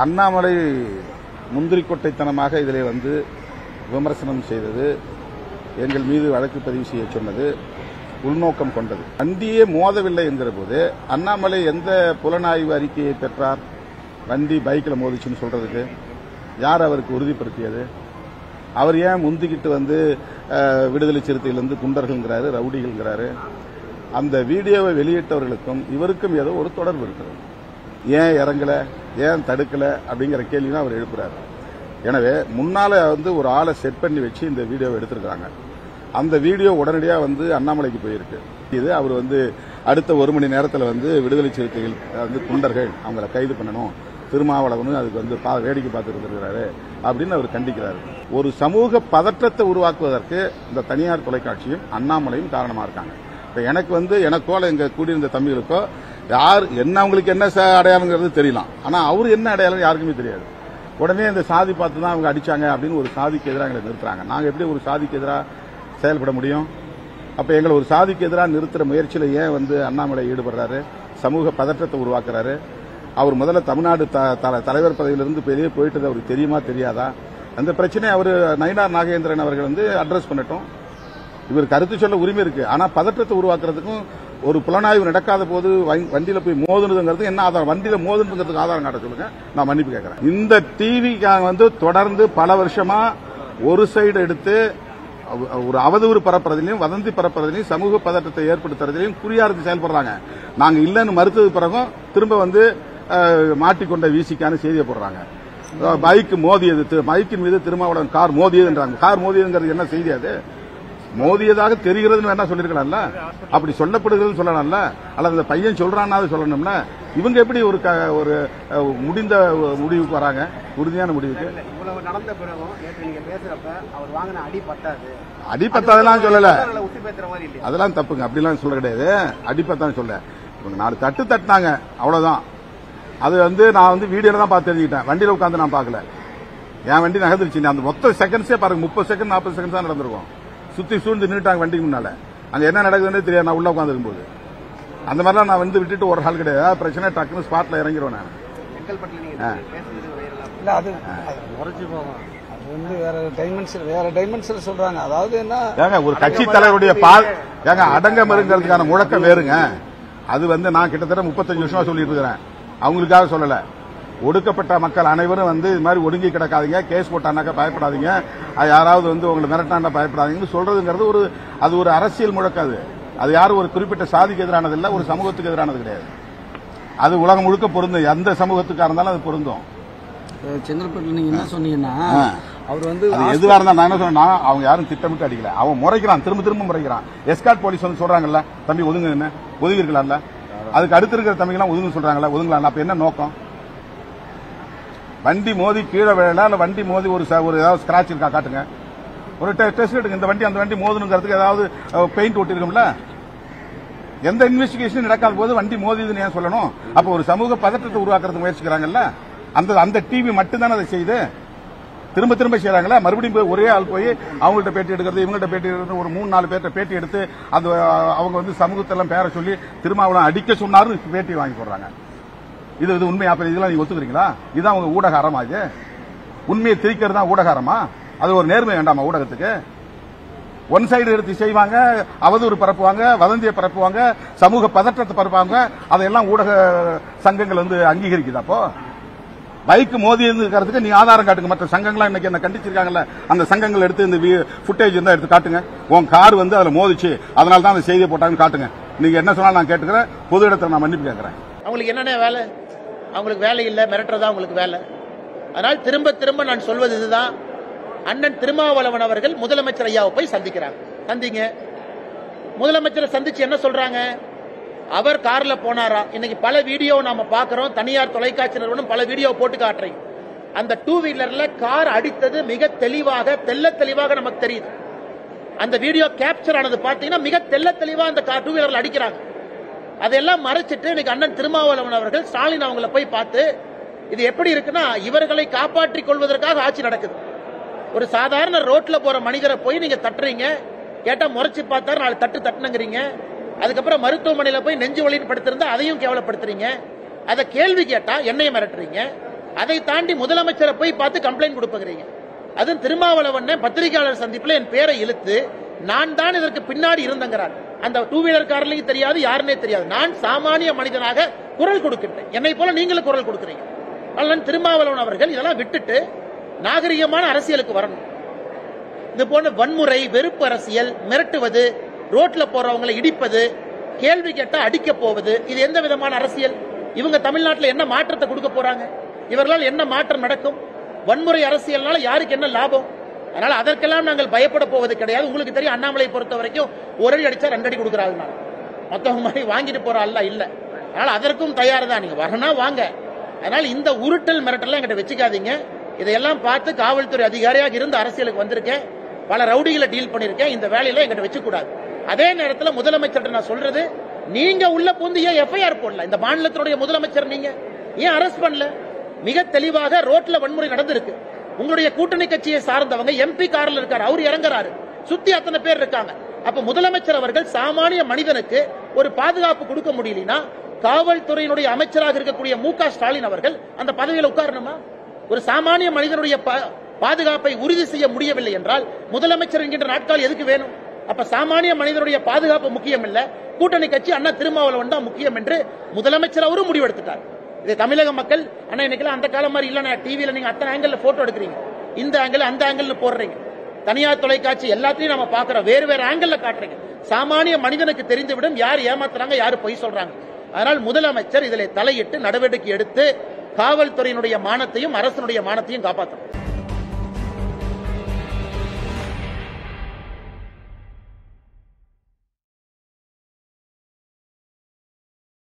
அண்ணாமலை முந்திரிக்கொட்டைத்தனமாக இதிலே வந்து விமர்சனம் செய்தது, எங்கள் மீது வழக்கு பதிவு செய்ய சொன்னது உள்நோக்கம் கொண்டது. வண்டியே மோதவில்லை என்கிற போது அண்ணாமலை எந்த புலனாய்வு அறிக்கையை பெற்றார்? வண்டி பைக்கில் மோதிச்சுன்னு சொல்றதுக்கு யார் அவருக்கு உறுதிப்படுத்தியது? அவர் ஏன் முந்திக்கிட்டு வந்து விடுதலை சிறுத்தையிலிருந்து குண்டர்கள்ங்கிறாரு, ரவுடிகள்ங்கிறாரு? அந்த வீடியோவை வெளியிட்டவர்களுக்கும் இவருக்கும் ஏதோ ஒரு தொடர்பு இருக்கிறது. ஏன் இறங்கல, ஏன் தடுக்கல அப்படிங்கிற கேள்வி தான் அவர் எழுப்புறாரு. எனவே முன்னால வந்து ஒரு ஆளை செட் பண்ணி வச்சு இந்த வீடியோவை எடுத்திருக்காங்க. அந்த வீடியோ உடனடியாக வந்து அண்ணாமலைக்கு போயிருக்கு. இது அவர் வந்து அடுத்த ஒரு மணி நேரத்தில் வந்து விடுதலை சிறுத்தைகள் வந்து குண்டர்கள், அவங்களை கைது பண்ணணும், திருமாவளவன் அதுக்கு வந்து வேடிக்கை பார்த்துட்டு இருக்கிறாரு அப்படின்னு அவர் கண்டிக்கிறாரு. ஒரு சமூக பதற்றத்தை உருவாக்குவதற்கு இந்த தனியார் தொலைக்காட்சியும் அண்ணாமலையும் காரணமா இருக்காங்க. இப்ப எனக்கு வந்து எனக்கோ எங்க கூடியிருந்த தம்பிகளுக்கோ யார் என்ன அவங்களுக்கு என்ன அடையாளங்கிறது தெரியலாம், ஆனா அவரு என்ன அடையாளம் யாருக்குமே தெரியாது. உடனே இந்த சாதி பார்த்து தான் அவங்க அடிச்சாங்க அப்படின்னு ஒரு சாதிக்கு எதிராக எங்களை நிறுத்துறாங்க. நாங்க எப்படி ஒரு சாதிக்கு எதிராக செயல்பட முடியும்? அப்ப எங்களை ஒரு சாதிக்கு எதிராக நிறுத்துற முயற்சியில ஏன் வந்து அண்ணாமலை ஈடுபடுறாரு? சமூக பதற்றத்தை உருவாக்குறாரு. அவர் முதல்ல தமிழ்நாடு தலைவர் பதவியிலிருந்து வெளியே போயிட்டது அவருக்கு தெரியுமா தெரியாதா? அந்த பிரச்சனை அவர் நயினார் நாகேந்திரன் அவர்கள் வந்து அட்ரஸ் பண்ணட்டும். இவர் கருத்து சொல்ல உரிமை இருக்கு, ஆனா பதற்றத்தை உருவாக்குறதுக்கும் ஒரு புலனாய்வு நடக்காத போது வண்டியில போய் மோதுனதுங்கிறது என்ன ஆதாரம்? வண்டியில மோதுனதுங்கிறதுக்கு ஆதாரம் காட்ட சொல்லுங்க, நான் மன்னிப்பு கேட்கிறேன். இந்த டிவிக்காக வந்து தொடர்ந்து பல வருஷமா ஒரு சைடு எடுத்து ஒரு அவதூறு பரப்புறதுலையும் வதந்தி பரப்புறதுலையும் சமூக பதற்றத்தை ஏற்படுத்துறதுலையும் குறியாருக்கு செயல்படுறாங்க. நாங்க இல்லன்னு மறுத்தது பிறகும் திரும்ப வந்து மாட்டிக்கொண்ட வீசிக்கான செய்தியை போடுறாங்க. பைக் மோதியது, பைக்கின் மீது திருமாவளவன் கார் மோதியதுன்றாங்க. கார் மோதியதுங்கிறது என்ன செய்தி? அது மோதியதாக தெரிகிறதுன்னு என்ன சொல்லிருக்கலாம்ல, அப்படி சொல்லப்படுகிறது சொல்லலாம்ல, அல்லது அந்த பையன் சொல்றான்னு சொல்லணும்ல. இவங்க எப்படி ஒரு முடிந்த முடிவுக்கு வராங்க, உறுதியான முடிவுக்கு? இவ்வளவு நடந்த பிறகும் நீங்க பேசுறப்ப அவர் வாங்கின அடி பத்தாது, அடி பத்தாதெல்லாம் சொல்லல, அதெல்லாம் தப்புங்க, அப்படிலாம் சொல்ல கிடையாது. அடி பத்தான்னு சொல்ல, இவங்க 4 தட்டு தட்டினாங்க, அவ்வளவுதான். அது வந்து நான் வந்து வீடியோல தான் பார்த்து தெரிஞ்சுக்கிட்டேன், வண்டியில உட்காந்து நான் பார்க்கல. என் வண்டி நகர்ந்துருச்சு, அந்த மொத்த செகண்ட்ஸே பாருங்க, 30 செகண்ட் 40 செகண்ட் தான் நடந்திருக்கும். சுத்தி சூழ்ந்து நின்றுட்டாங்க வண்டிக்கு முன்னால. அங்க என்ன நடக்குதுன்னு தெரியாது, நான் உள்ள உட்காந்துருக்கும் போது. அந்த மாதிரிலாம் நான் வந்து விட்டுட்டு ஒரு ஆள் கிடையாது. பிரச்சனை டக்குன்னு ஸ்பாட்ல இறங்கிடுவேன் நான். வேற டைமென்ஷன் சொல்றாங்க. அதாவது என்ன, ஒரு கட்சி தலைவருடைய அடங்க மருங்கிறதுக்கான முழக்கம் வேறுங்க. அது வந்து நான் கிட்டத்தட்ட 35 வருஷமா சொல்லிட்டு இருக்கிறேன், அவங்களுக்காக சொல்லல. ஒடுக்கப்பட்ட மக்கள் அனைவரும் வந்து இது மாதிரி ஒடுங்கி கிடக்காதீங்க, கேஸ் போட்டானாக்கா பயப்படாதீங்க, யாராவது வந்து உங்களை மிரட்டாண்டா பயப்படாதீங்கன்னு சொல்றதுங்கிறது அது ஒரு அரசியல் முழக்காது. அது யாரும் ஒரு குறிப்பிட்ட சாதிக்கு எதிரானது இல்ல, ஒரு சமூகத்துக்கு எதிரானது கிடையாது. அது உலகம் முழுக்க பொருந்தும், எந்த சமூகத்துக்காக இருந்தாலும் அது பொருந்தும். செங்கல்பட்டு நீங்க என்ன சொன்னீங்கன்னா, அவர் வந்து எதுவாக இருந்தா நான் என்ன சொன்னா, அவங்க யாரும் திட்டமிட்டு அடிக்கல, அவன் முறைக்கிறான், திரும்ப முறைக்கிறான். எஸ்கார்ட் போலீஸ் வந்து சொல்றாங்கல்ல, தம்பி ஒதுங்க, என்ன ஒதுங்கி இருக்கலாம்ல, அதுக்கு அடுத்து இருக்கிற தம்பிங்கெல்லாம் ஒதுங்க சொல்றாங்கல்ல, ஒதுங்கலாம். அப்ப என்ன நோக்கம்? வண்டி மோதி கீழே விழல, இல்ல வண்டி மோதி ஒரு ஏதாவது ஸ்கிராட்ச் இருக்கா காட்டுங்க, ஒரு டெஸ்ட் எடுங்க. இந்த வண்டி அந்த வண்டி மோதுங்கிறதுக்கு ஏதாவது பெயிண்ட் ஒட்டிருக்கும்ல. எந்த இன்வெஸ்டிகேஷன் நடக்காத போது வண்டி மோதிதுன்னு ஏன் சொல்லணும்? அப்ப ஒரு சமூக பதற்றத்தை உருவாக்குறதுக்கு முயற்சிக்கிறாங்கல்ல, அந்த டிவி மட்டும்தான் அதை செய்யுது. திரும்ப செய்யறாங்களா? மறுபடியும் போய் ஒரே ஆள் போய் அவங்கள்ட்ட பேட்டி எடுக்கிறது, இவங்கள்ட்ட பேட்டி எடுக்கிறது, ஒரு 3-4 பேர்ட்ட பேட்டி எடுத்து அது அவங்க வந்து சமூகத்தெல்லாம் பேர சொல்லி திருமாவளவன் அடிக்க சொன்னாரு பேட்டி வாங்கி போடுறாங்க. இது உண்மையா? இதெல்லாம் நீங்க ஒத்துக்கிறீங்களா? இதுதான் உங்க ஊடக அறமா? இது உண்மையை திரிக்கிறது தான் ஊடக அறமா? அது ஒரு நேர்மை வேண்டாமா ஊடகத்துக்கு? ஒன் சைடு எடுத்து செய்வாங்க, அவதூறு பரப்புவாங்க, வதந்தியை பரப்புவாங்க, சமூக பதற்றத்தை பரப்புவாங்க. அதையெல்லாம் ஊடக சங்கங்கள் வந்து அங்கீகரிக்குதா? அப்போ பைக் மோதி இருக்கிறதுக்கு நீ ஆதாரம் காட்டுங்க. மற்ற சங்கங்கள்லாம் இன்னைக்கு என்ன கண்டிச்சிருக்காங்கல்ல, அந்த சங்கங்கள் எடுத்து இந்த ஃபுட்டேஜ் இருந்தா எடுத்து காட்டுங்க. உன் கார் வந்து அதுல மோதிச்சு, அதனால தான் அந்த செய்தியை போட்டாங்கன்னு காட்டுங்க. நீங்க என்ன சொன்னாலும் நான் கேட்டுக்கிறேன், பொது இடத்துல நான் மன்னிப்பு கேட்கிறேன். அவங்களுக்கு என்னென்ன வேலை? அவங்களுக்கு வேலை இல்ல, மிரட்டுறதா அவங்களுக்கு வேலை. அதனால் திரும்ப நான் சொல்வது இதுதான், அண்ணன் திருமாவளவன் அவர்கள் முதலமைச்சர் ஐயாவை போய் சந்திக்கிறாங்க. சந்திங்க. முதலமைச்சரை சந்திச்சு என்ன சொல்றாங்க? அவர் கார்ல போனாரா? இன்னைக்கு பல வீடியோ நாம பாக்குறோம், தனியார் தொலைக்காட்சி நிறுவனம் பல வீடியோ போட்டு காட்டுறீங்க. அந்த 2 வீலர்ல கார் அடித்தது மிக தெளிவாக, தெளிவாக நமக்கு தெரியுது. அந்த வீடியோ கேப்சர் ஆனது பாத்தீங்கன்னா மிக தெளிவா அந்த 2 வீலர்ல அடிக்கிறாங்க. அதெல்லாம் மறைச்சிட்டு இன்னைக்கு அண்ணன் திருமாவளவன் அவர்கள் ஸ்டாலின் அவங்களை போய் பார்த்து, இது எப்படி இருக்குன்னா, இவர்களை காப்பாற்றிக் கொள்வதற்காக ஆட்சி நடக்குது. ஒரு சாதாரண ரோட்ல போற மனிதரை போய் நீங்க தட்டுறீங்க, கேட்டா முறைச்சு பார்த்தாரு 4 தட்டு தட்டுனுங்கிறீங்க. அதுக்கப்புறம் மருத்துவமனையில போய் நெஞ்சு வலின்னு படுத்திருந்தா அதையும் கேவலப்படுத்துறீங்க. அதை கேள்வி கேட்டா என்னைய மிரட்டுறீங்க. அதை தாண்டி முதலமைச்சரை போய் பார்த்து கம்ப்ளைண்ட் கொடுப்பீங்க. அதுவும் திருமாவளவன் பத்திரிகையாளர் சந்திப்பில் என் பேரை இழுத்து நான் தான் இதற்கு பின்னாடி இருந்தங்கிறார். அந்த டூ வீலர் காரலையும் தெரியாது, யாருன்னே தெரியாது. நான் சாமானிய மனிதனாக குரல் கொடுக்கின்றேன். என்னை போல நீங்களும் குரல் கொடுக்கிறீங்க. அதனால் திருமாவளவன் அவர்கள் இதெல்லாம் விட்டுட்டு நாகரிகமான அரசியலுக்கு வரணும். இது போன்ற வன்முறை, வெறுப்பு அரசியல், மிரட்டுவது, ரோட்ல போறவங்களை இடிப்பது, கேள்வி கேட்டா அடிக்க போவது, இது எந்த விதமான அரசியல்? இவங்க தமிழ்நாட்டில் என்ன மாற்றத்தை கொடுக்க போறாங்க? இவர்களால் என்ன மாற்றம் நடக்கும்? வன்முறை அரசியல்னால யாருக்கு என்ன லாபம்? அதனால அதற்கெல்லாம் நாங்கள் பயப்பட போவது கிடையாது. உங்களுக்கு தெரியும், அண்ணாமலை பொறுத்த வரைக்கும் ஒரு அடி அடிச்சா 2 அடி கொடுக்குறாங்க. மொத்தம் மாதிரி வாங்கிட்டு போற அல்ல இல்ல. அதனால அதற்கும் தயார் தான். நீங்க வரனா வாங்க. அதனால இந்த உருட்டல் மிரட்டல் என்கிட்ட வச்சுக்காதீங்க. இதையெல்லாம் பார்த்து காவல்துறை அதிகாரியாக இருந்து அரசியலுக்கு வந்திருக்கேன். பல ரவுடிகளை டீல் பண்ணிருக்கேன். இந்த வேலையில என்கிட்ட வச்சுக்கூடாது. அதே நேரத்தில் முதலமைச்சர் நான் சொல்றது, நீங்க உள்ள புந்து ஏன் எஃப்ஐஆர் போடல? இந்த மாநிலத்தினுடைய முதலமைச்சர் நீங்க ஏன் அரெஸ்ட் பண்ணல? மிக தெளிவாக ரோட்ல வன்முறை நடந்திருக்கு. உங்களுடைய கூட்டணி கட்சியை சார்ந்தவங்க எம்பி கார்ல இருக்காரு, அவர் இறங்குறாரு, சுத்தி அத்தனை பேர் இருக்காங்க. அப்ப முதலமைச்சர் அவர்கள் சாமானிய மனிதனுக்கு ஒரு பாதுகாப்பு கொடுக்க முடியலனா காவல்துறையினுடைய அமைச்சராக இருக்கக்கூடிய மு.க. ஸ்டாலின் அவர்கள் அந்த பதவியில் உட்காரணுமா? ஒரு சாமானிய மனிதனுடைய பாதுகாப்பை உறுதி செய்ய முடியவில்லை என்றால் முதலமைச்சர் என்கின்ற நாட்கள் எதுக்கு வேணும்? அப்ப சாமானிய மனிதனுடைய பாதுகாப்பு முக்கியம் இல்ல, கூட்டணி கட்சி அண்ணா திருமாவளவன் தான் முக்கியம் என்று முதலமைச்சர் அவரும் முடிவெடுத்துட்டார். இதை தமிழக மக்கள் அண்ணா இன்னைக்கெல்லாம் அந்த காலம் மாதிரி இல்ல, டிவியில நீங்க அத்தனை ஆங்கிள் போட்டோ எடுக்கிறீங்க, இந்த ஆங்கிள் அந்த ஆங்கிள் போடுறீங்க, தனியார் தொலைக்காட்சி எல்லாத்தையும் நம்ம பாக்குறோம், வேறு வேறு ஆங்கிள் காட்டுறீங்க. சாமானிய மனிதனுக்கு தெரிந்துவிடும் யார் ஏமாத்துறாங்க, யாரு பொய் சொல்றாங்க. அதனால் முதலமைச்சர் இதில் தலையிட்டு நடவடிக்கை எடுத்து காவல்துறையினுடைய மானத்தையும் அரசனுடைய மானத்தையும் காப்பாற்றணும்.